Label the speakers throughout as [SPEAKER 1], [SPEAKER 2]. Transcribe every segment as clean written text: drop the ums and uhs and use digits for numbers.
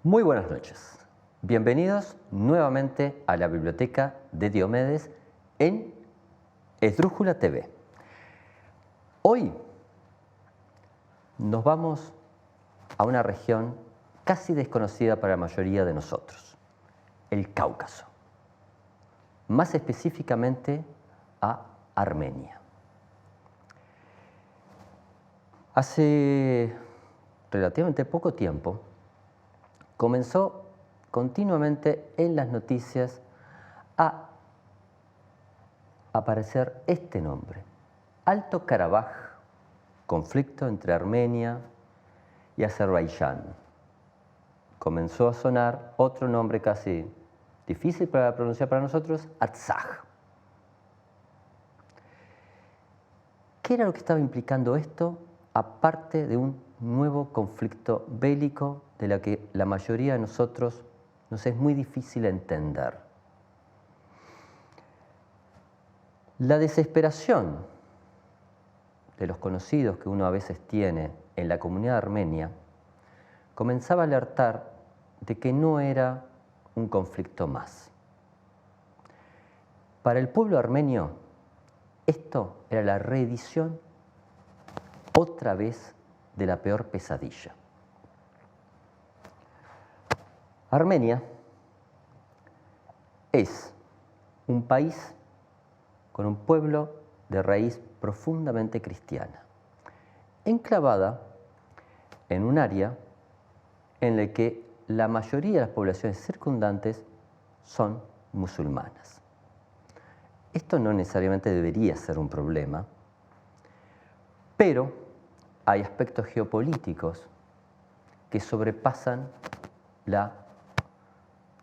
[SPEAKER 1] Muy buenas noches. Bienvenidos nuevamente a la Biblioteca de Diomedes en Esdrújula TV. Hoy nos vamos a una región casi desconocida para la mayoría de nosotros, el Cáucaso. Más específicamente a Armenia. Hace relativamente poco tiempo comenzó continuamente en las noticias a aparecer este nombre, Alto Karabaj, conflicto entre Armenia y Azerbaiyán. Comenzó a sonar otro nombre casi difícil para pronunciar para nosotros, Artsaj. ¿Qué era lo que estaba implicando esto? Aparte de un nuevo conflicto bélico de la que la mayoría de nosotros nos es muy difícil entender. La desesperación de los conocidos que uno a veces tiene en la comunidad armenia comenzaba a alertar de que no era un conflicto más. Para el pueblo armenio, esto era la reedición otra vez de la peor pesadilla. Armenia es un país con un pueblo de raíz profundamente cristiana, enclavada en un área en la que la mayoría de las poblaciones circundantes son musulmanas. Esto no necesariamente debería ser un problema, pero hay aspectos geopolíticos que sobrepasan la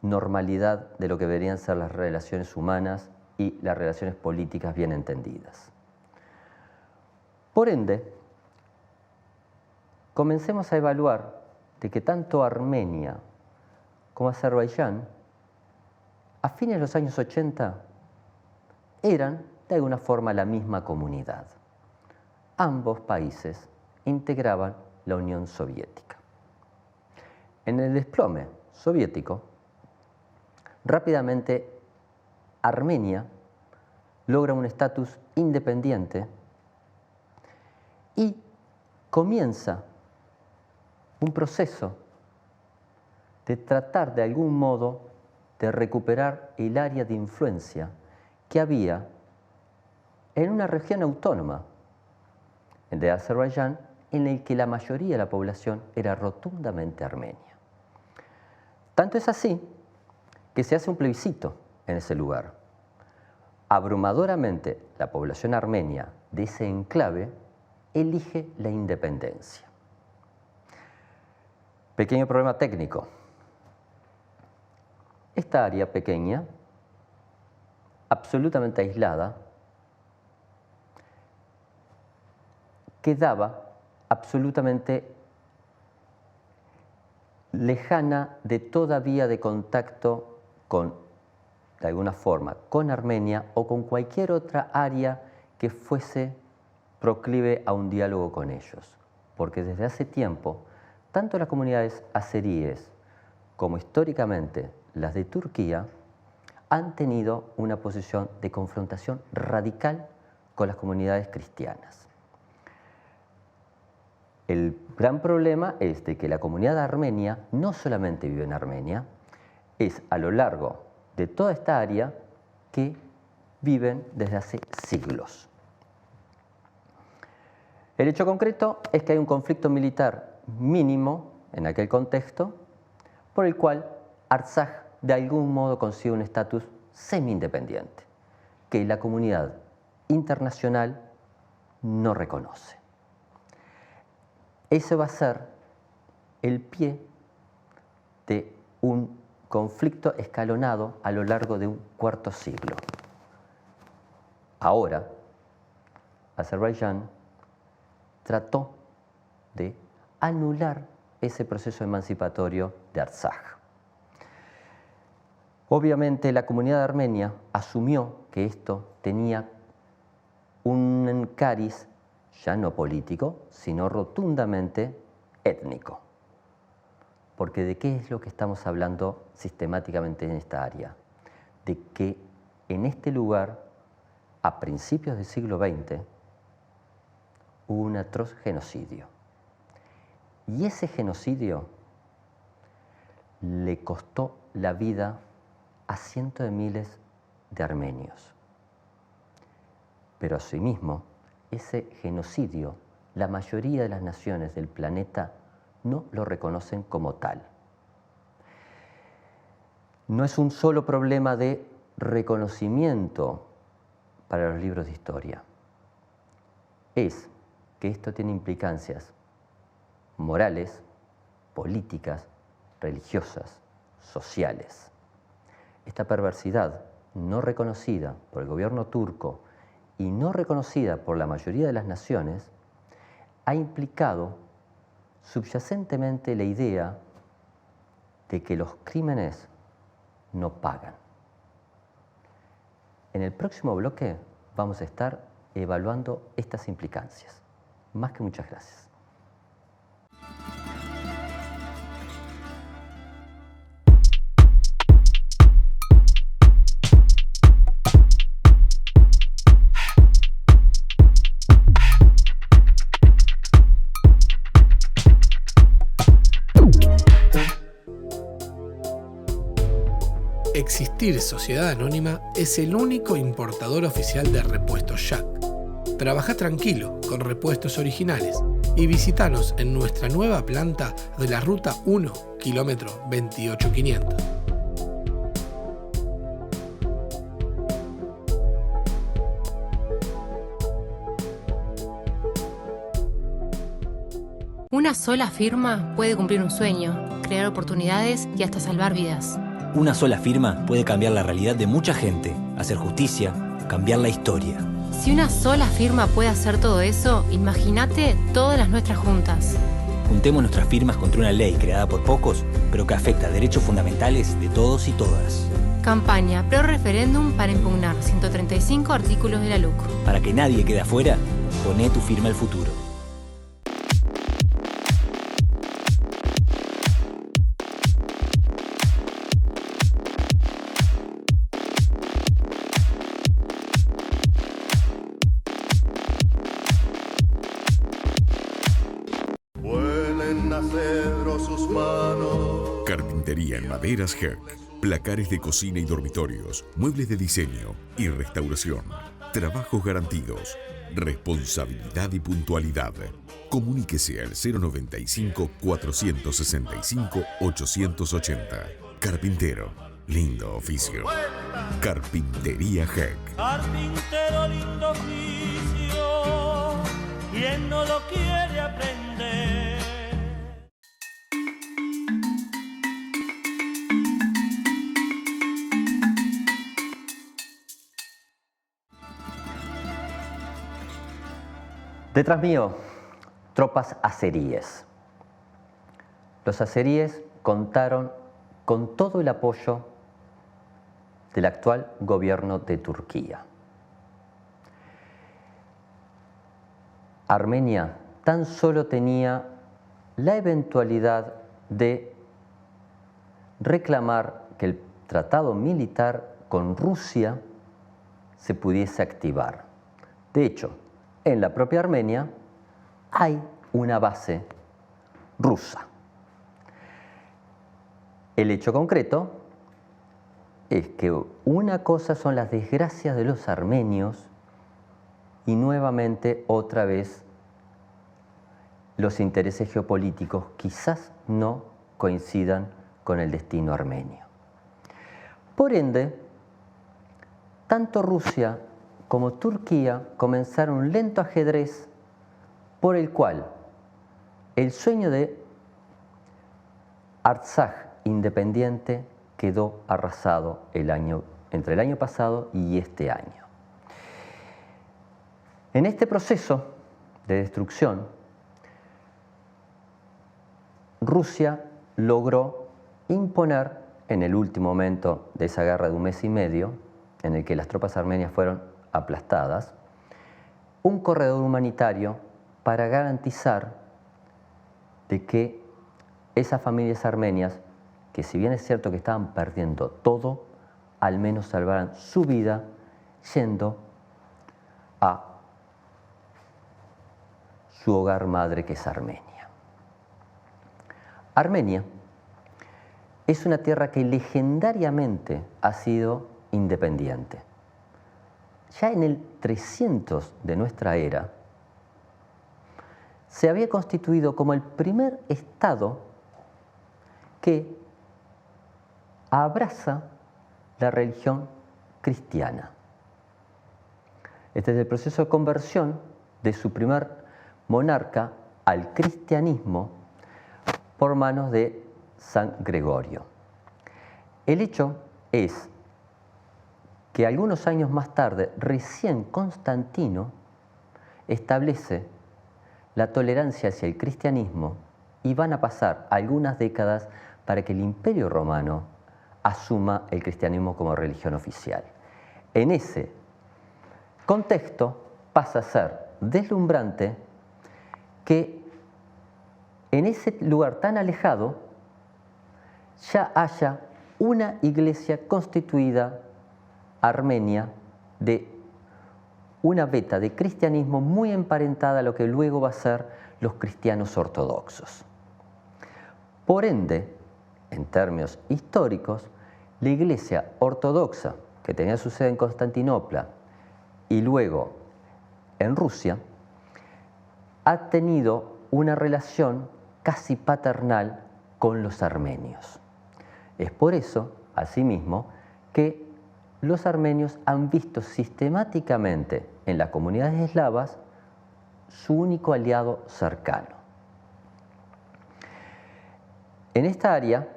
[SPEAKER 1] normalidad de lo que deberían ser las relaciones humanas y las relaciones políticas bien entendidas. Por ende, comencemos a evaluar de que tanto Armenia como Azerbaiyán, a fines de los años 80, eran de alguna forma la misma comunidad. Ambos países integraban la Unión Soviética. En el desplome soviético, rápidamente Armenia logra un estatus independiente y comienza un proceso de tratar de algún modo de recuperar el área de influencia que había en una región autónoma de Azerbaiyán en el que la mayoría de la población era rotundamente armenia. Tanto es así que se hace un plebiscito en ese lugar. Abrumadoramente la población armenia de ese enclave elige la independencia. Pequeño problema técnico. Esta área pequeña, absolutamente aislada, quedaba absolutamente lejana de toda vía de contacto de alguna forma, con Armenia o con cualquier otra área que fuese proclive a un diálogo con ellos. Porque desde hace tiempo, tanto las comunidades azeríes como históricamente las de Turquía han tenido una posición de confrontación radical con las comunidades cristianas. El gran problema es de que la comunidad armenia no solamente vive en Armenia, es a lo largo de toda esta área que viven desde hace siglos. El hecho concreto es que hay un conflicto militar mínimo en aquel contexto, por el cual Artsaj de algún modo consigue un estatus semi-independiente, que la comunidad internacional no reconoce. Ese va a ser el pie de un conflicto escalonado a lo largo de un cuarto siglo. Ahora, Azerbaiyán trató de anular ese proceso emancipatorio de Artsaj. Obviamente la comunidad armenia asumió que esto tenía un cariz ya no político, sino rotundamente étnico. Porque ¿de qué es lo que estamos hablando sistemáticamente en esta área? De que en este lugar, a principios del siglo XX, hubo un atroz genocidio. Y ese genocidio le costó la vida a cientos de miles de armenios. Pero asimismo, ese genocidio, la mayoría de las naciones del planeta no lo reconocen como tal. No es un solo problema de reconocimiento para los libros de historia. Es que esto tiene implicancias morales, políticas, religiosas, sociales. Esta perversidad no reconocida por el gobierno turco y no reconocida por la mayoría de las naciones ha implicado subyacentemente la idea de que los crímenes no pagan. En el próximo bloque vamos a estar evaluando estas implicancias. Más que muchas gracias.
[SPEAKER 2] Existir Sociedad Anónima es el único importador oficial de repuestos Jack. Trabaja tranquilo con repuestos originales y visítanos en nuestra nueva planta de la Ruta 1, kilómetro 28500.
[SPEAKER 3] Una sola firma puede cumplir un sueño, crear oportunidades y hasta salvar vidas.
[SPEAKER 4] Una sola firma puede cambiar la realidad de mucha gente, hacer justicia, cambiar la historia.
[SPEAKER 3] Si una sola firma puede hacer todo eso, imagínate todas las nuestras juntas.
[SPEAKER 4] Juntemos nuestras firmas contra una ley creada por pocos, pero que afecta derechos fundamentales de todos y todas.
[SPEAKER 3] Campaña Pro Referéndum para impugnar 135 artículos de la LUC.
[SPEAKER 4] Para que nadie quede afuera, poné tu firma al futuro.
[SPEAKER 5] Carpintería en maderas Herc, placares de cocina y dormitorios, muebles de diseño y restauración, trabajos garantidos, responsabilidad y puntualidad. Comuníquese al 095-465-880. Carpintero, lindo oficio. Carpintería Herc.
[SPEAKER 6] Carpintero, lindo oficio, ¿quién no lo quiere aprender?
[SPEAKER 1] Detrás mío, tropas azeríes. Los azeríes contaron con todo el apoyo del actual gobierno de Turquía. Armenia tan solo tenía la eventualidad de reclamar que el tratado militar con Rusia se pudiese activar. De hecho, en la propia Armenia hay una base rusa. El hecho concreto es que una cosa son las desgracias de los armenios y nuevamente otra vez los intereses geopolíticos quizás no coincidan con el destino armenio. Por ende, tanto Rusia como Turquía comenzaron un lento ajedrez por el cual el sueño de Artsaj independiente quedó arrasado entre el año pasado y este año. En este proceso de destrucción, Rusia logró imponer, en el último momento de esa guerra de un mes y medio, en el que las tropas armenias fueron aplastadas, un corredor humanitario para garantizar de que esas familias armenias, que si bien es cierto que estaban perdiendo todo, al menos salvaran su vida yendo a su hogar madre, que es Armenia. Armenia es una tierra que legendariamente ha sido independiente. Ya en el 300 de nuestra era, se había constituido como el primer estado que abraza la religión cristiana. Este es el proceso de conversión de su primer monarca al cristianismo por manos de San Gregorio. El hecho es que algunos años más tarde, recién Constantino establece la tolerancia hacia el cristianismo y van a pasar algunas décadas para que el Imperio Romano asuma el cristianismo como religión oficial. En ese contexto pasa a ser deslumbrante que en ese lugar tan alejado ya haya una iglesia constituida armenia de una veta de cristianismo muy emparentada a lo que luego va a ser los cristianos ortodoxos. Por ende, en términos históricos, la iglesia ortodoxa, que tenía su sede en Constantinopla y luego en Rusia, ha tenido una relación casi paternal con los armenios. Es por eso, asimismo, que los armenios han visto sistemáticamente en las comunidades eslavas su único aliado cercano. En esta área,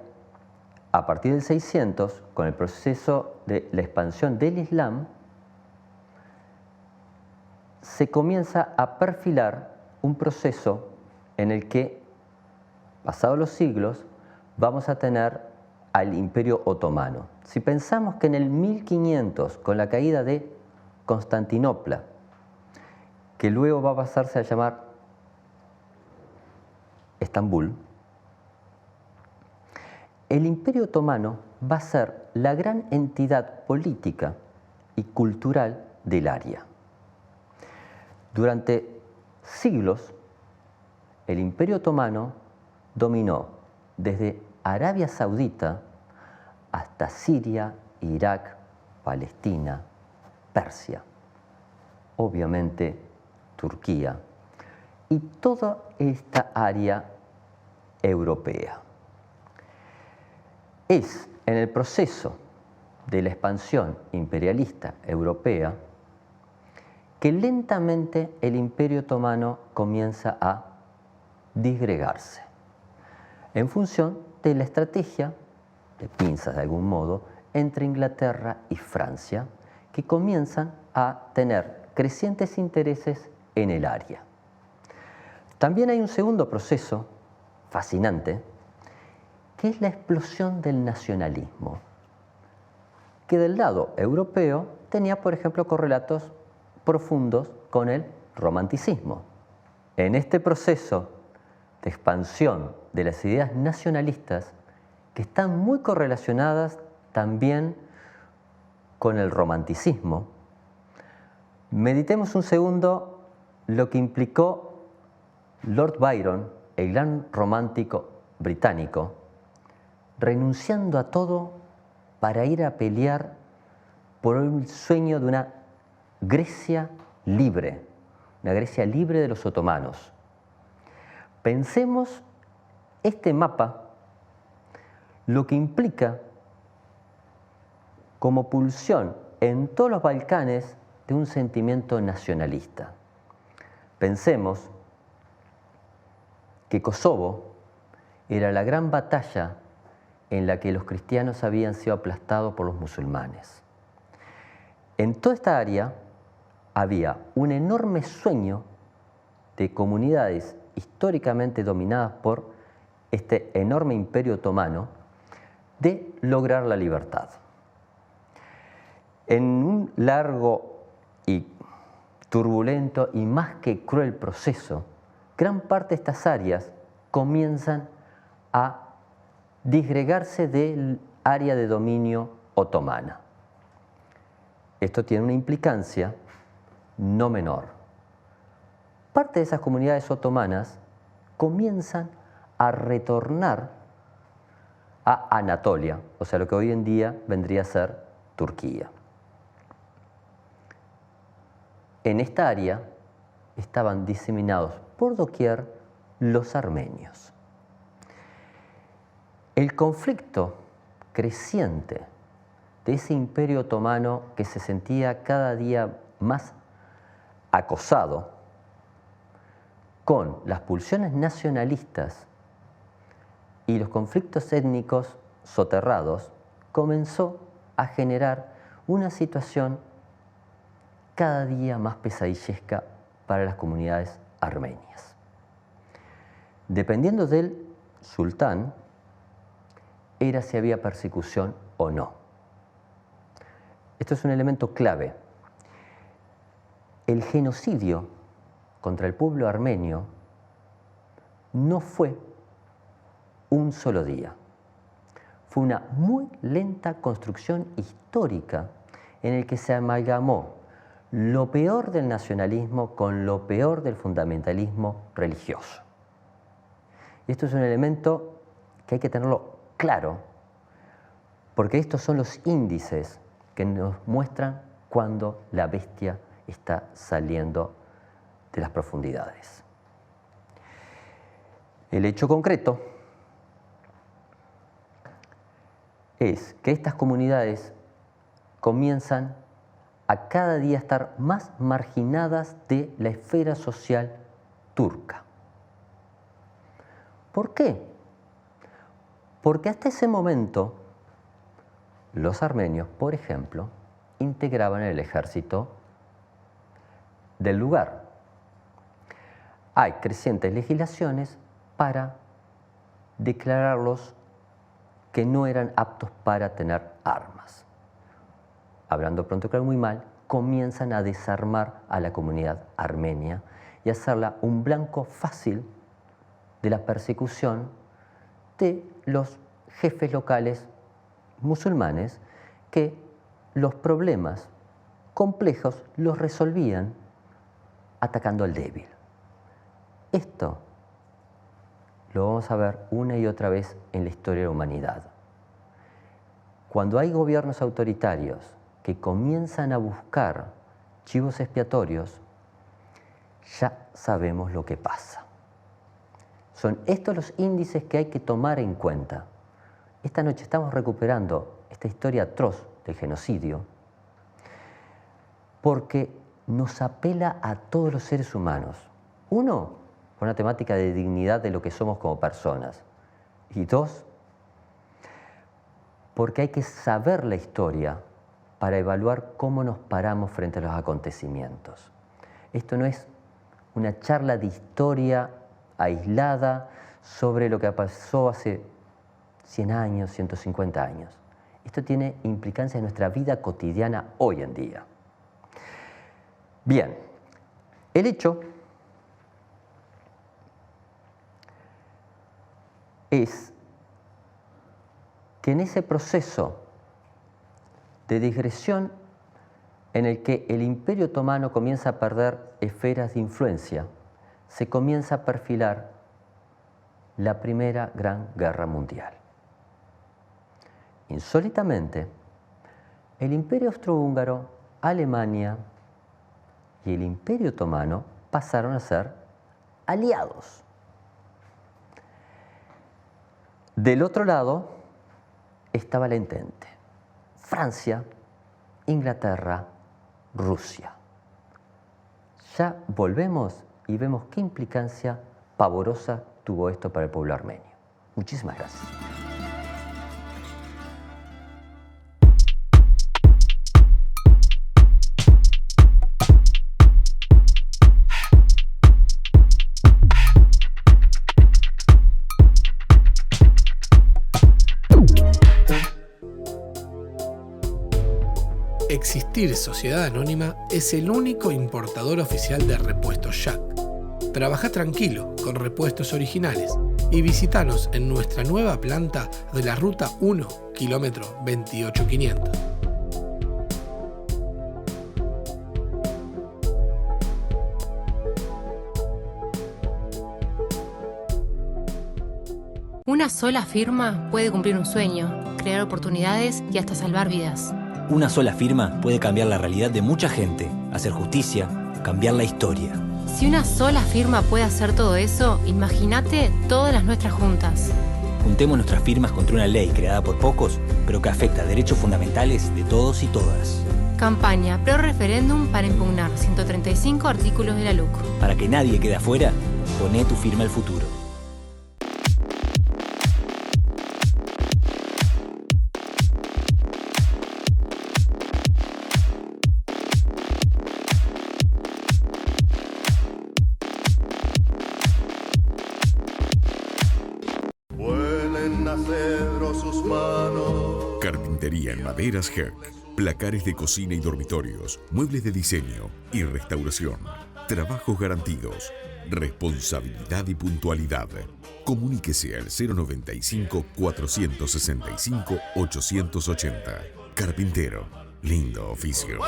[SPEAKER 1] a partir del 600, con el proceso de la expansión del Islam, se comienza a perfilar un proceso en el que, pasados los siglos, vamos a tener al Imperio Otomano. Si pensamos que en el 1500, con la caída de Constantinopla, que luego va a pasarse a llamar Estambul, el Imperio Otomano va a ser la gran entidad política y cultural del área. Durante siglos, el Imperio Otomano dominó desde Arabia Saudita hasta Siria, Irak, Palestina, Persia, obviamente Turquía y toda esta área europea. Es en el proceso de la expansión imperialista europea que lentamente el Imperio Otomano comienza a disgregarse en función de la estrategia de pinzas de algún modo entre Inglaterra y Francia, que comienzan a tener crecientes intereses en el área. También hay un segundo proceso fascinante, que es la explosión del nacionalismo, que del lado europeo tenía, por ejemplo, correlatos profundos con el romanticismo. En este proceso de expansión de las ideas nacionalistas, que están muy correlacionadas también con el romanticismo, meditemos un segundo lo que implicó Lord Byron, el gran romántico británico, renunciando a todo para ir a pelear por el sueño de una Grecia libre, una Grecia libre de los otomanos. Pensemos este mapa, lo que implica como pulsión en todos los Balcanes de un sentimiento nacionalista. Pensemos que Kosovo era la gran batalla en la que los cristianos habían sido aplastados por los musulmanes. En toda esta área había un enorme sueño de comunidades históricamente dominadas por este enorme imperio otomano de lograr la libertad. En un largo y turbulento y más que cruel proceso, gran parte de estas áreas comienzan a disgregarse del área de dominio otomana. Esto tiene una implicancia no menor. Parte de esas comunidades otomanas comienzan a retornar a Anatolia, o sea, lo que hoy en día vendría a ser Turquía. En esta área estaban diseminados por doquier los armenios. El conflicto creciente de ese imperio otomano que se sentía cada día más acosado con las pulsiones nacionalistas y los conflictos étnicos soterrados, comenzó a generar una situación cada día más pesadillesca para las comunidades armenias. Dependiendo del sultán, era si había persecución o no. Esto es un elemento clave. El genocidio contra el pueblo armenio no fue un solo día. Fue una muy lenta construcción histórica en el que se amalgamó lo peor del nacionalismo con lo peor del fundamentalismo religioso. Y esto es un elemento que hay que tenerlo claro, porque estos son los índices que nos muestran cuando la bestia está saliendo de las profundidades. El hecho concreto es que estas comunidades comienzan a cada día estar más marginadas de la esfera social turca. ¿Por qué? Porque hasta ese momento los armenios, por ejemplo, integraban el ejército del lugar. Hay crecientes legislaciones para declararlos que no eran aptos para tener armas. Hablando pronto, claro, muy mal, comienzan a desarmar a la comunidad armenia y hacerla un blanco fácil de la persecución de los jefes locales musulmanes que los problemas complejos los resolvían atacando al débil. Esto lo vamos a ver una y otra vez en la historia de la humanidad. Cuando hay gobiernos autoritarios que comienzan a buscar chivos expiatorios, ya sabemos lo que pasa. Son estos los índices que hay que tomar en cuenta. Esta noche estamos recuperando esta historia atroz del genocidio porque nos apela a todos los seres humanos. Uno, por una temática de dignidad de lo que somos como personas. Y dos, porque hay que saber la historia para evaluar cómo nos paramos frente a los acontecimientos. Esto no es una charla de historia aislada sobre lo que pasó hace 100 años, 150 años. Esto tiene implicancias en nuestra vida cotidiana hoy en día. Bien, el hecho es que en ese proceso de digresión en el que el Imperio Otomano comienza a perder esferas de influencia, se comienza a perfilar la Primera Gran Guerra Mundial. Insólitamente, el Imperio Austrohúngaro, Alemania y el Imperio Otomano pasaron a ser aliados. Del otro lado estaba la Entente: Francia, Inglaterra, Rusia. Ya volvemos y vemos qué implicancia pavorosa tuvo esto para el pueblo armenio. Muchísimas gracias.
[SPEAKER 2] Existir Sociedad Anónima es el único importador oficial de repuestos Jack. Trabajá tranquilo con repuestos originales y visitanos en nuestra nueva planta de la Ruta 1, kilómetro 28500.
[SPEAKER 3] Una sola firma puede cumplir un sueño, crear oportunidades y hasta salvar vidas.
[SPEAKER 4] Una sola firma puede cambiar la realidad de mucha gente, hacer justicia, cambiar la historia.
[SPEAKER 3] Si una sola firma puede hacer todo eso, imagínate todas las nuestras juntas.
[SPEAKER 4] Juntemos nuestras firmas contra una ley creada por pocos, pero que afecta a derechos fundamentales de todos y todas.
[SPEAKER 3] Campaña Pro Referéndum para impugnar 135 artículos de la LUC.
[SPEAKER 4] Para que nadie quede afuera, poné tu firma al futuro.
[SPEAKER 5] Carpintería en maderas Herc. Placares de cocina y dormitorios, muebles de diseño y restauración. Trabajos garantidos. Responsabilidad y puntualidad. Comuníquese al 095-465-880. Carpintero. Lindo oficio.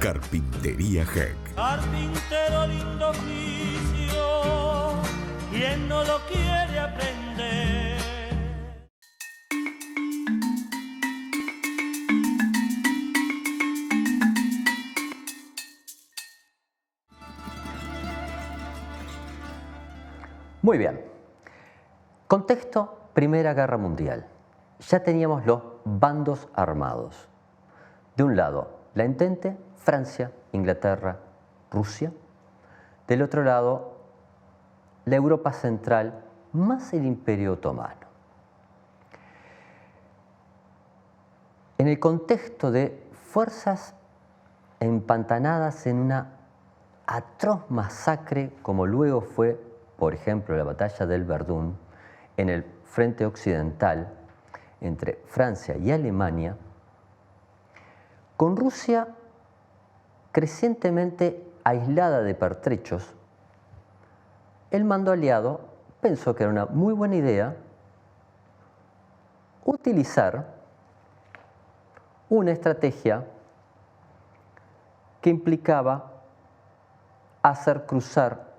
[SPEAKER 5] Carpintería Herc.
[SPEAKER 6] Carpintero, lindo oficio, ¿quién no lo quiere aprender?
[SPEAKER 1] Muy bien. Contexto, Primera Guerra Mundial. Ya teníamos los bandos armados. De un lado, la Entente, Francia, Inglaterra, Rusia. Del otro lado, la Europa Central, más el Imperio Otomano. En el contexto de fuerzas empantanadas en una atroz masacre, como luego fue, por ejemplo, la batalla del Verdún, en el frente occidental entre Francia y Alemania, con Rusia crecientemente aislada de pertrechos, el mando aliado pensó que era una muy buena idea utilizar una estrategia que implicaba hacer cruzar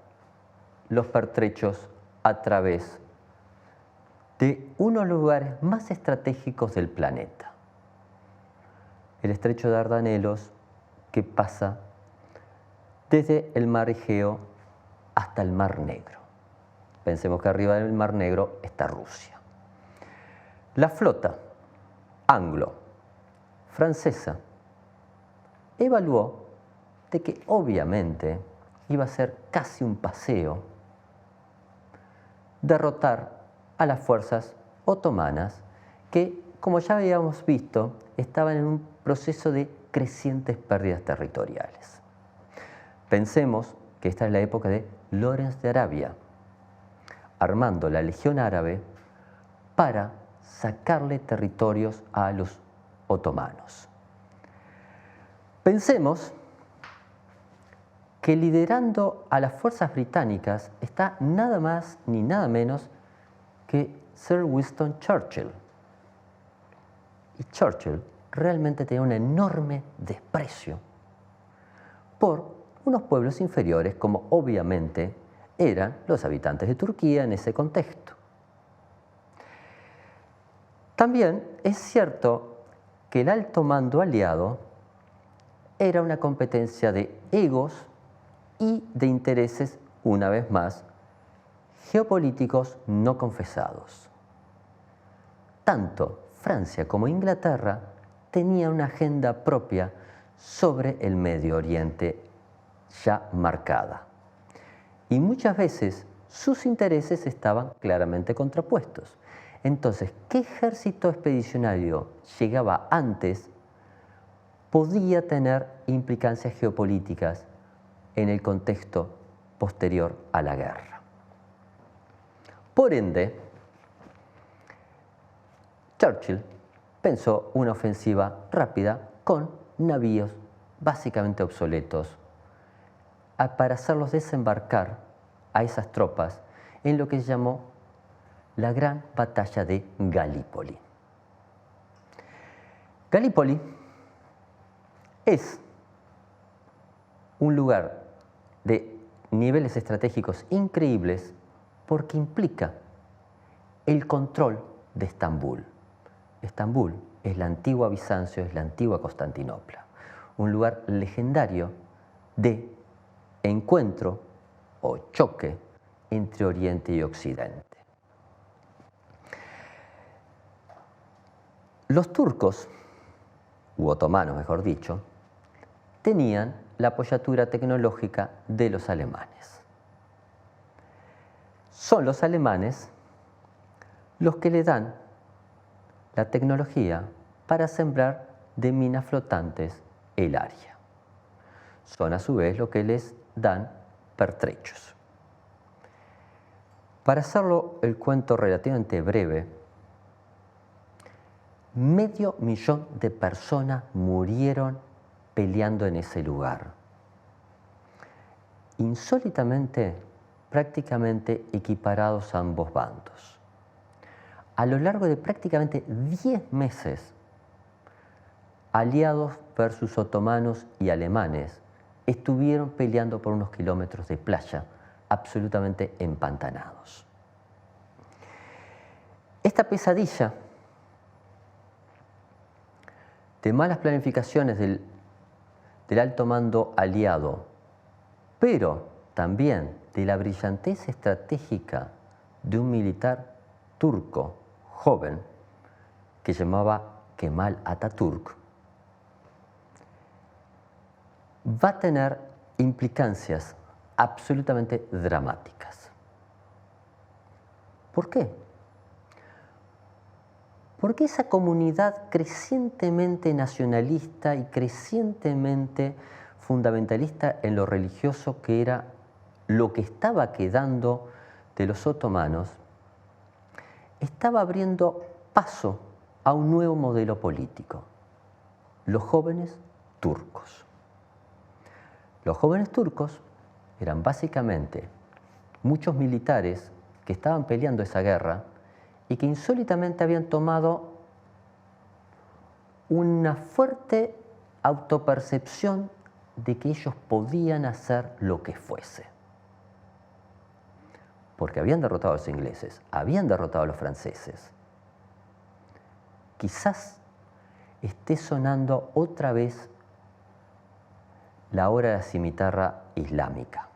[SPEAKER 1] los pertrechos a través de unos lugares más estratégicos del planeta. El estrecho de Dardanelos, que pasa desde el mar Egeo hasta el mar Negro. Pensemos que arriba del mar Negro está Rusia. La flota anglo-francesa evaluó de que obviamente iba a ser casi un paseo derrotar a las fuerzas otomanas que, como ya habíamos visto, estaban en un proceso de crecientes pérdidas territoriales. Pensemos que esta es la época de Lorenz de Arabia, armando la Legión Árabe para sacarle territorios a los otomanos. Pensemos que liderando a las fuerzas británicas está nada más ni nada menos que Sir Winston Churchill. Y Churchill realmente tenía un enorme desprecio por unos pueblos inferiores, como obviamente eran los habitantes de Turquía en ese contexto. También es cierto que el alto mando aliado era una competencia de egos y de intereses, una vez más, geopolíticos no confesados. Tanto Francia como Inglaterra tenían una agenda propia sobre el Medio Oriente ya marcada. Y muchas veces sus intereses estaban claramente contrapuestos. Entonces, ¿qué ejército expedicionario llegaba antes podía tener implicancias geopolíticas en el contexto posterior a la guerra? Por ende, Churchill pensó una ofensiva rápida con navíos básicamente obsoletos para hacerlos desembarcar a esas tropas en lo que se llamó la Gran Batalla de Galípoli. Galípoli es un lugar de niveles estratégicos increíbles porque implica el control de Estambul. Estambul es la antigua Bizancio, es la antigua Constantinopla, un lugar legendario de encuentro o choque entre Oriente y Occidente. Los turcos, u otomanos mejor dicho, tenían la apoyatura tecnológica de los alemanes. Son los alemanes los que le dan la tecnología para sembrar de minas flotantes el área. Son a su vez los que les dan pertrechos. Para hacerlo el cuento relativamente breve, 500.000 de personas murieron peleando en ese lugar. Insólitamente, prácticamente equiparados a ambos bandos. A lo largo de prácticamente 10 meses, aliados versus otomanos y alemanes estuvieron peleando por unos kilómetros de playa absolutamente empantanados. Esta pesadilla de malas planificaciones del alto mando aliado, pero también de la brillantez estratégica de un militar turco joven que se llamaba Kemal Atatürk, va a tener implicancias absolutamente dramáticas. ¿Por qué? Porque esa comunidad crecientemente nacionalista y crecientemente fundamentalista en lo religioso, que era lo que estaba quedando de los otomanos, estaba abriendo paso a un nuevo modelo político: los jóvenes turcos. Los jóvenes turcos eran básicamente muchos militares que estaban peleando esa guerra y que insólitamente habían tomado una fuerte autopercepción de que ellos podían hacer lo que fuese. Porque habían derrotado a los ingleses, habían derrotado a los franceses. Quizás esté sonando otra vez la hora de la cimitarra islámica.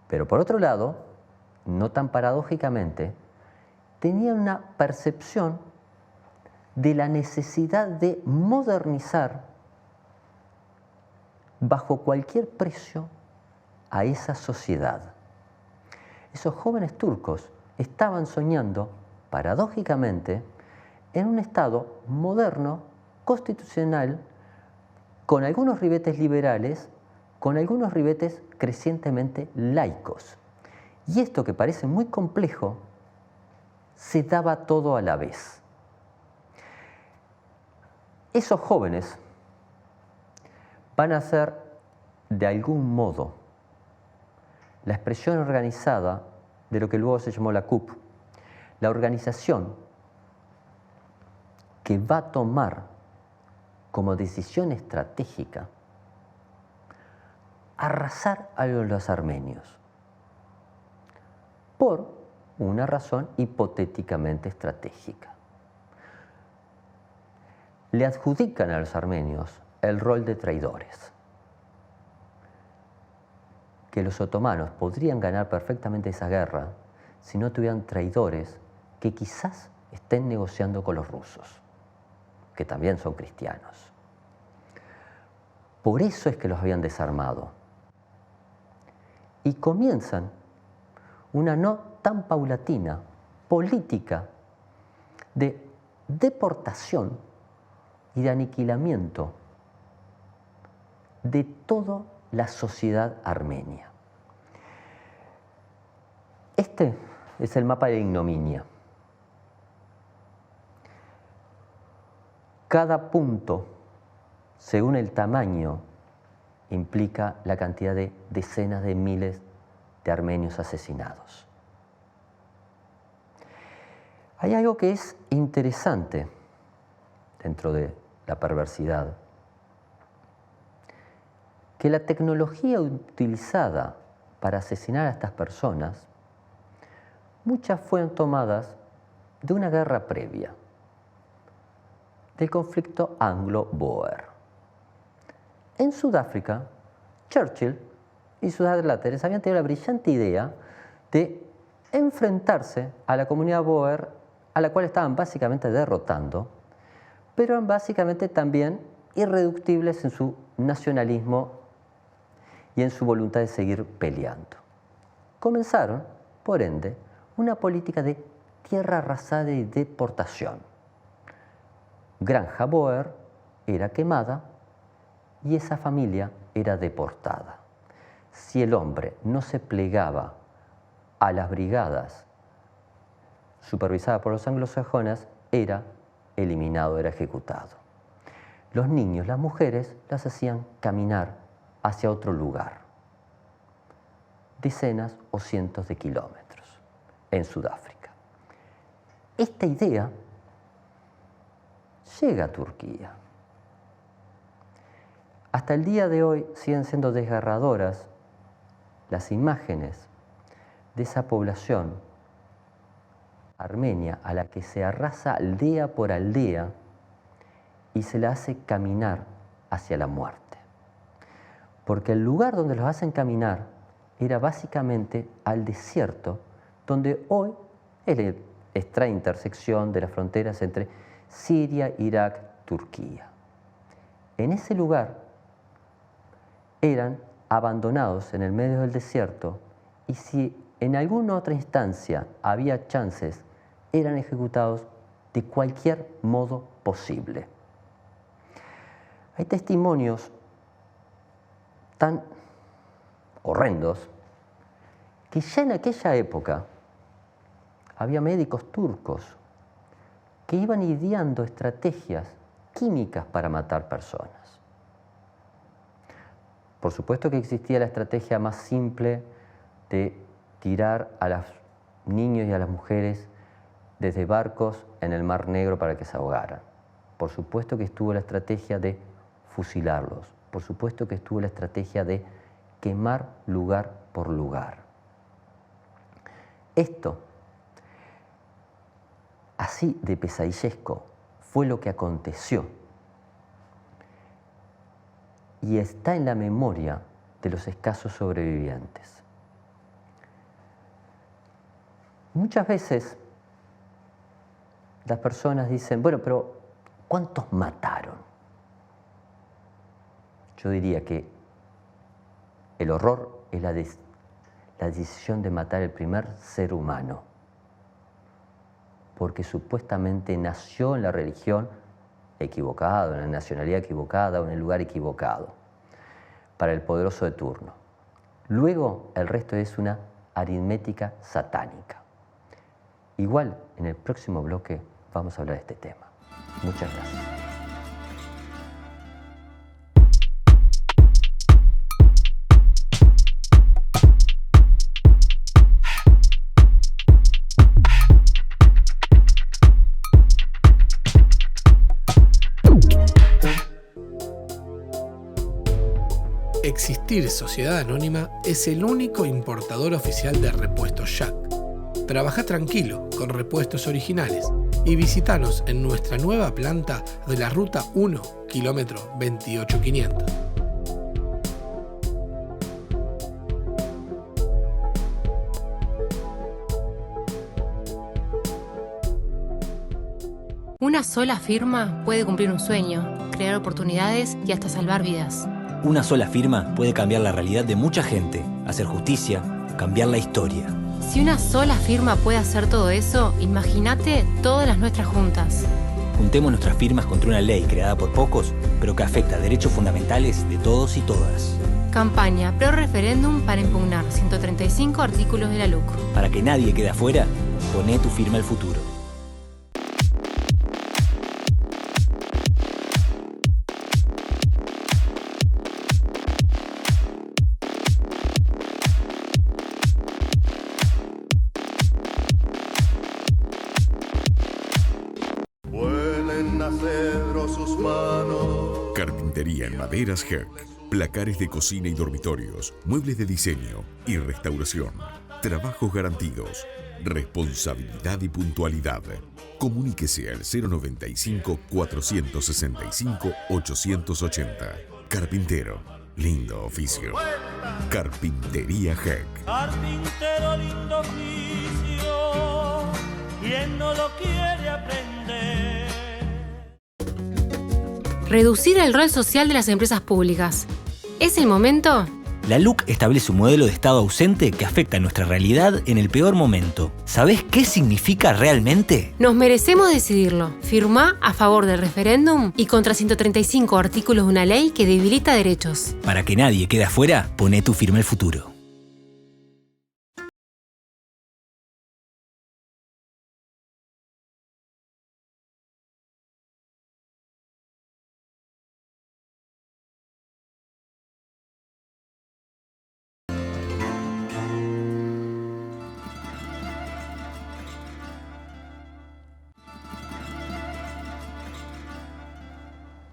[SPEAKER 1] Pero por otro lado, no tan paradójicamente, tenía una percepción de la necesidad de modernizar bajo cualquier precio a esa sociedad. Esos jóvenes turcos estaban soñando, paradójicamente, en un Estado moderno, constitucional, con algunos ribetes liberales, con algunos ribetes crecientemente laicos. Y esto, que parece muy complejo, se daba todo a la vez. Esos jóvenes van a ser, de algún modo, la expresión organizada de lo que luego se llamó la CUP, la organización que va a tomar como decisión estratégica arrasar a los armenios, por una razón hipotéticamente estratégica. Le adjudican a los armenios el rol de traidores, que los otomanos podrían ganar perfectamente esa guerra si no tuvieran traidores que quizás estén negociando con los rusos, que también son cristianos. Por eso es que los habían desarmado. Y comienzan una no tan paulatina política de deportación y de aniquilamiento de toda la sociedad armenia. Este es el mapa de la ignominia. Cada punto, según el tamaño, implica la cantidad de decenas de miles de armenios asesinados. Hay algo que es interesante dentro de la perversidad, que la tecnología utilizada para asesinar a estas personas, muchas fueron tomadas de una guerra previa, del conflicto anglo-bóer. En Sudáfrica, Churchill y sus adláteres habían tenido la brillante idea de enfrentarse a la comunidad bóer, a la cual estaban básicamente derrotando, pero eran básicamente también irreductibles en su nacionalismo y en su voluntad de seguir peleando. Comenzaron, por ende, una política de tierra arrasada y deportación. Granja bóer era quemada y esa familia era deportada. Si el hombre no se plegaba a las brigadas supervisadas por los anglosajones, era eliminado, era ejecutado. Los niños, las mujeres, las hacían caminar hacia otro lugar, decenas o cientos de kilómetros, en Sudáfrica. Esta idea llega a Turquía. Hasta el día de hoy siguen siendo desgarradoras las imágenes de esa población armenia a la que se arrasa aldea por aldea y se la hace caminar hacia la muerte. Porque el lugar donde los hacen caminar era básicamente al desierto, donde hoy es la extraña intersección de las fronteras entre Siria, Irak, Turquía. En ese lugar eran abandonados en el medio del desierto y si en alguna otra instancia había chances, eran ejecutados de cualquier modo posible. Hay testimonios tan horrendos que ya en aquella época había médicos turcos que iban ideando estrategias químicas para matar personas. Por supuesto que existía la estrategia más simple de tirar a los niños y a las mujeres desde barcos en el Mar Negro para que se ahogaran. Por supuesto que estuvo la estrategia de fusilarlos. Por supuesto que estuvo la estrategia de quemar lugar por lugar. Esto, así de pesadillesco, fue lo que aconteció y está en la memoria de los escasos sobrevivientes. Muchas veces las personas dicen, bueno, pero ¿cuántos mataron? Yo diría que el horror es la decisión de matar el primer ser humano, porque supuestamente nació en la religión equivocada, en la nacionalidad equivocada o en el lugar equivocado, para el poderoso de turno. Luego el resto es una aritmética satánica. Igual en el próximo bloque vamos a hablar de este tema. Muchas gracias.
[SPEAKER 2] Existir Sociedad Anónima es el único importador oficial de repuestos Jack. Trabaja tranquilo con repuestos originales y visítanos en nuestra nueva planta de la Ruta 1, kilómetro 28500.
[SPEAKER 3] Una sola firma puede cumplir un sueño, crear oportunidades y hasta salvar vidas.
[SPEAKER 4] Una sola firma puede cambiar la realidad de mucha gente, hacer justicia, cambiar la historia.
[SPEAKER 3] Si una sola firma puede hacer todo eso, imagínate todas las nuestras juntas.
[SPEAKER 4] Juntemos nuestras firmas contra una ley creada por pocos, pero que afecta derechos fundamentales de todos y todas.
[SPEAKER 3] Campaña Pro Referéndum para impugnar 135 artículos de la LUC.
[SPEAKER 4] Para que nadie quede afuera, poné tu firma al futuro.
[SPEAKER 7] un acero sus manos.
[SPEAKER 5] Carpintería en maderas Herc. Placares de cocina y dormitorios, muebles de diseño y restauración. Trabajos garantidos. Responsabilidad y puntualidad. Comuníquese al 095-465-880. Carpintero. Lindo oficio. Carpintería Herc.
[SPEAKER 6] Carpintero, lindo oficio, ¿quién no lo quiere aprender?
[SPEAKER 3] Reducir el rol social de las empresas públicas. ¿Es el momento?
[SPEAKER 4] La LUC establece un modelo de Estado ausente que afecta a nuestra realidad en el peor momento. ¿Sabés qué significa realmente?
[SPEAKER 3] Nos merecemos decidirlo. Firmá a favor del referéndum y contra 135 artículos de una ley que debilita derechos.
[SPEAKER 4] Para que nadie quede afuera, poné tu firma al futuro.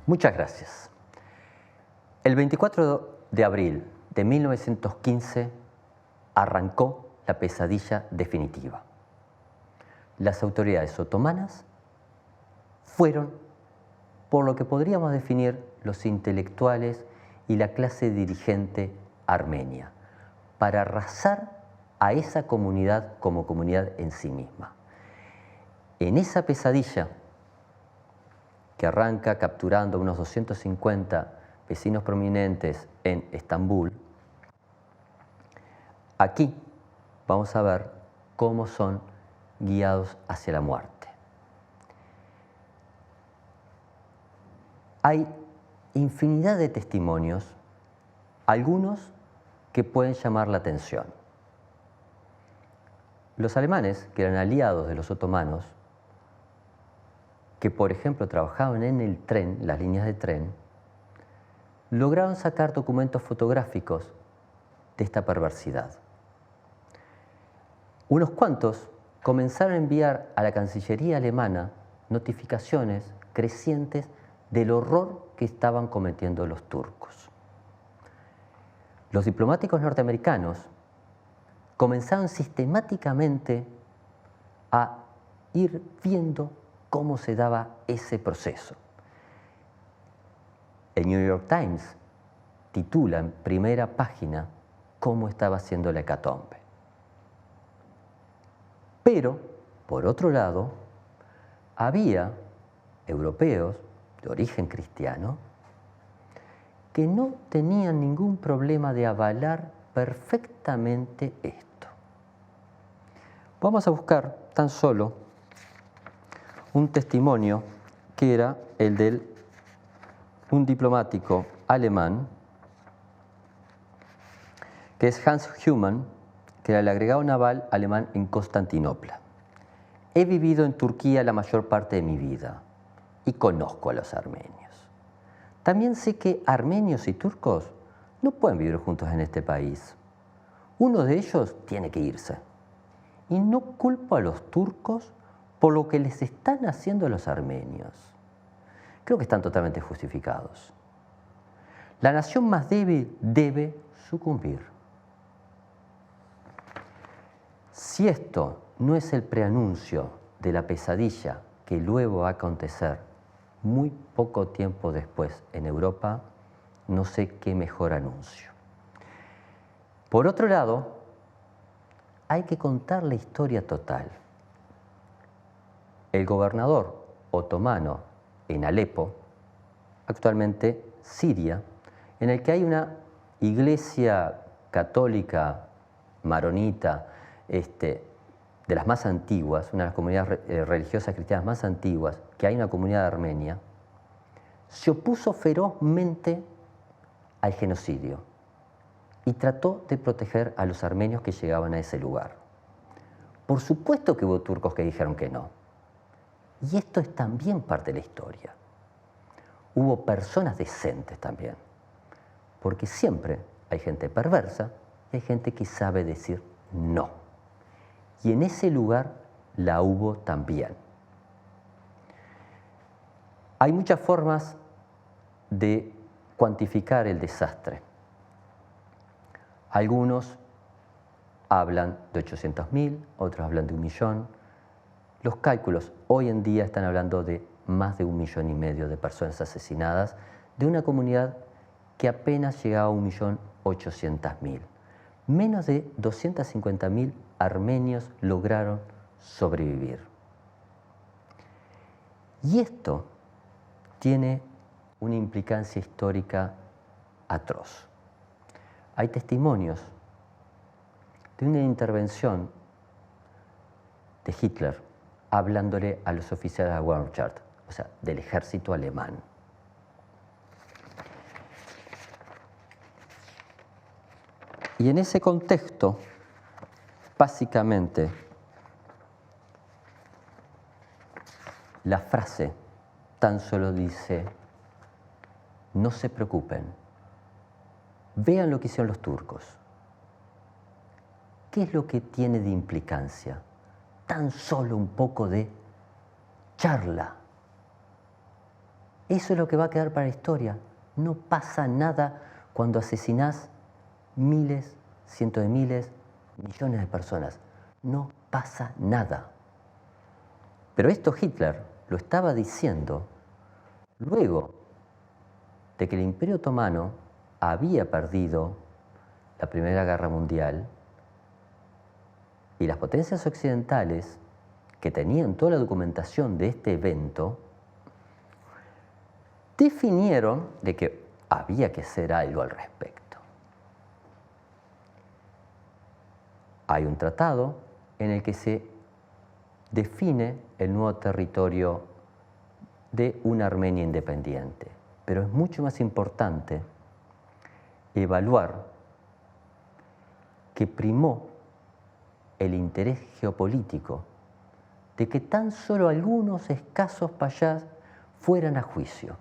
[SPEAKER 1] Muchas gracias. El 24 de abril de 1915 arrancó la pesadilla definitiva. Las autoridades otomanas fueron por lo que podríamos definir los intelectuales y la clase dirigente armenia, para arrasar a esa comunidad como comunidad en sí misma. En esa pesadilla, que arranca capturando unos 250 vecinos prominentes en Estambul, aquí vamos a ver cómo son guiados hacia la muerte. Hay infinidad de testimonios, algunos que pueden llamar la atención. Los alemanes, que eran aliados de los otomanos, que por ejemplo trabajaban en el tren, las líneas de tren, lograron sacar documentos fotográficos de esta perversidad. Unos cuantos comenzaron a enviar a la Cancillería alemana notificaciones crecientes del horror que estaban cometiendo los turcos. Los diplomáticos norteamericanos comenzaron sistemáticamente a ir viendo cómo se daba ese proceso. El New York Times titula en primera página cómo estaba siendo la hecatombe. Pero, por otro lado, había europeos de origen cristiano que no tenían ningún problema de avalar perfectamente esto. Vamos a buscar tan solo un testimonio que era el de un diplomático alemán, que es Hans Humann, que era el agregado naval alemán en Constantinopla. He vivido en Turquía la mayor parte de mi vida y conozco a los armenios. También sé que armenios y turcos no pueden vivir juntos en este país. Uno de ellos tiene que irse. Y no culpo a los turcos por lo que les están haciendo a los armenios. Creo que están totalmente justificados. La nación más débil debe sucumbir. Si esto no es el preanuncio de la pesadilla que luego va a acontecer muy poco tiempo después en Europa, no sé qué mejor anuncio. Por otro lado, hay que contar la historia total. El gobernador otomano en Alepo, actualmente Siria, en el que hay una iglesia católica maronita de las más antiguas, una de las comunidades religiosas cristianas más antiguas, que hay una comunidad armenia, se opuso ferozmente al genocidio y trató de proteger a los armenios que llegaban a ese lugar. Por supuesto que hubo turcos que dijeron que no. Y esto es también parte de la historia. Hubo personas decentes también, porque siempre hay gente perversa y hay gente que sabe decir no. Y en ese lugar la hubo también. Hay muchas formas de cuantificar el desastre. Algunos hablan de 800.000, otros hablan de 1 millón. Los cálculos hoy en día están hablando de más de 1,5 millones de personas asesinadas de una comunidad que apenas llegaba a 1.800.000. Menos de 250.000 armenios lograron sobrevivir. Y esto tiene una implicancia histórica atroz. Hay testimonios de una intervención de Hitler hablándole a los oficiales de la Wehrmacht, o sea, del ejército alemán. Y en ese contexto, básicamente, la frase tan solo dice: no se preocupen, vean lo que hicieron los turcos. ¿Qué es lo que tiene de implicancia? Tan solo un poco de charla. Eso es lo que va a quedar para la historia. No pasa nada cuando asesinás miles, cientos de miles, millones de personas. No pasa nada. Pero esto Hitler lo estaba diciendo luego de que el Imperio Otomano había perdido la Primera Guerra Mundial y las potencias occidentales, que tenían toda la documentación de este evento, definieron de que había que hacer algo al respecto. Hay un tratado en el que se define el nuevo territorio de una Armenia independiente, pero es mucho más importante evaluar que primó el interés geopolítico de que tan solo algunos escasos payás fueran a juicio.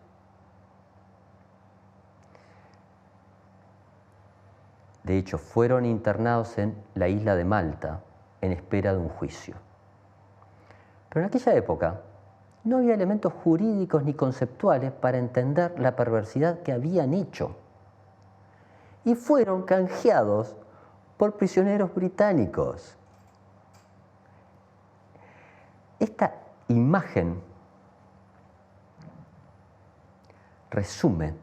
[SPEAKER 1] De hecho, fueron internados en la isla de Malta en espera de un juicio. Pero en aquella época no había elementos jurídicos ni conceptuales para entender la perversidad que habían hecho. Y fueron canjeados por prisioneros británicos. Esta imagen resume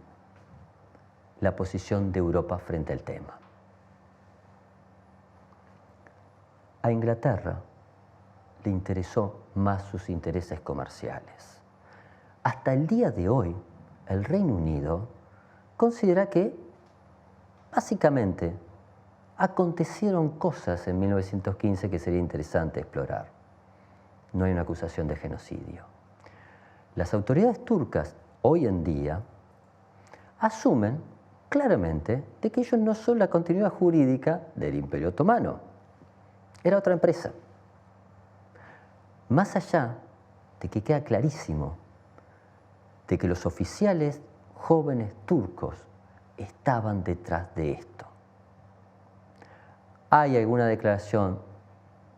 [SPEAKER 1] la posición de Europa frente al tema. A Inglaterra le interesó más sus intereses comerciales. Hasta el día de hoy, el Reino Unido considera que, básicamente, acontecieron cosas en 1915 que sería interesante explorar. No hay una acusación de genocidio. Las autoridades turcas hoy en día asumen claramente de que ellos no son la continuidad jurídica del Imperio Otomano. Era otra empresa. Más allá de que queda clarísimo de que los oficiales jóvenes turcos estaban detrás de esto. Hay alguna declaración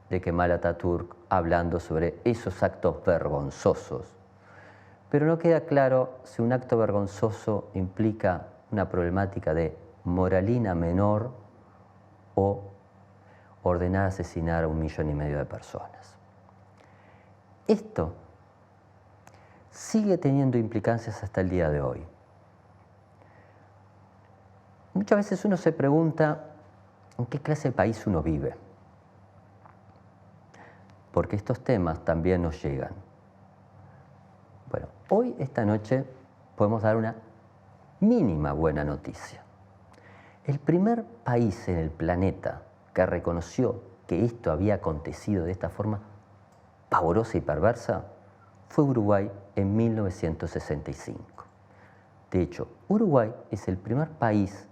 [SPEAKER 1] de Kemal Atatürk hablando sobre esos actos vergonzosos, pero no queda claro si un acto vergonzoso implica una problemática de moralina menor o ordenar asesinar a 1,5 millones de personas. Esto sigue teniendo implicancias hasta el día de hoy. Muchas veces uno se pregunta en qué clase de país uno vive, porque estos temas también nos llegan. Bueno, hoy, esta noche, podemos dar una mínima buena noticia. El primer país en el planeta que reconoció que esto había acontecido de esta forma pavorosa y perversa fue Uruguay en 1965. De hecho, Uruguay es el primer país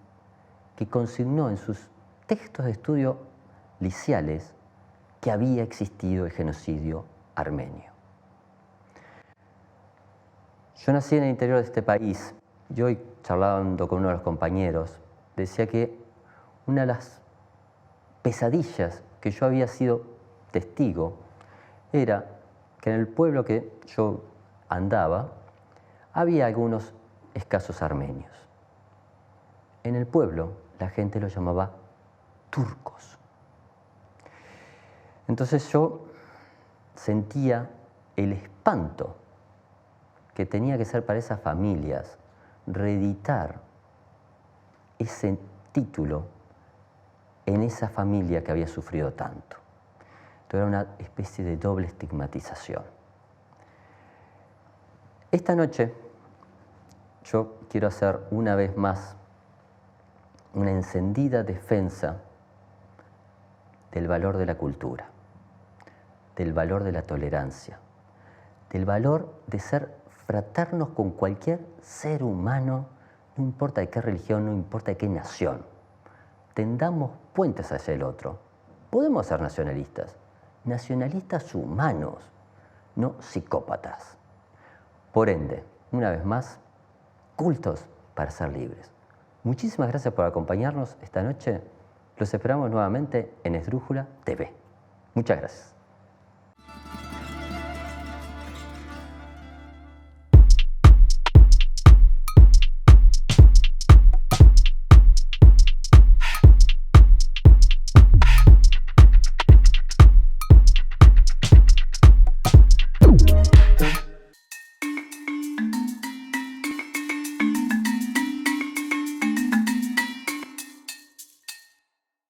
[SPEAKER 1] que consignó en sus textos de estudio liceales que había existido el genocidio armenio. Yo nací en el interior de este país y hoy, charlando con uno de los compañeros, decía que una de las pesadillas que yo había sido testigo era que en el pueblo que yo andaba había algunos escasos armenios. En el pueblo la gente los llamaba turcos. Entonces yo sentía el espanto que tenía que ser para esas familias reeditar ese título en esa familia que había sufrido tanto. Entonces era una especie de doble estigmatización. Esta noche yo quiero hacer una vez más una encendida defensa del valor de la cultura, del valor de la tolerancia, del valor de ser fraternos con cualquier ser humano, no importa de qué religión, no importa de qué nación. Tendamos puentes hacia el otro. Podemos ser nacionalistas, nacionalistas humanos, no psicópatas. Por ende, una vez más, cultos para ser libres. Muchísimas gracias por acompañarnos esta noche. Los esperamos nuevamente en Esdrújula TV. Muchas gracias.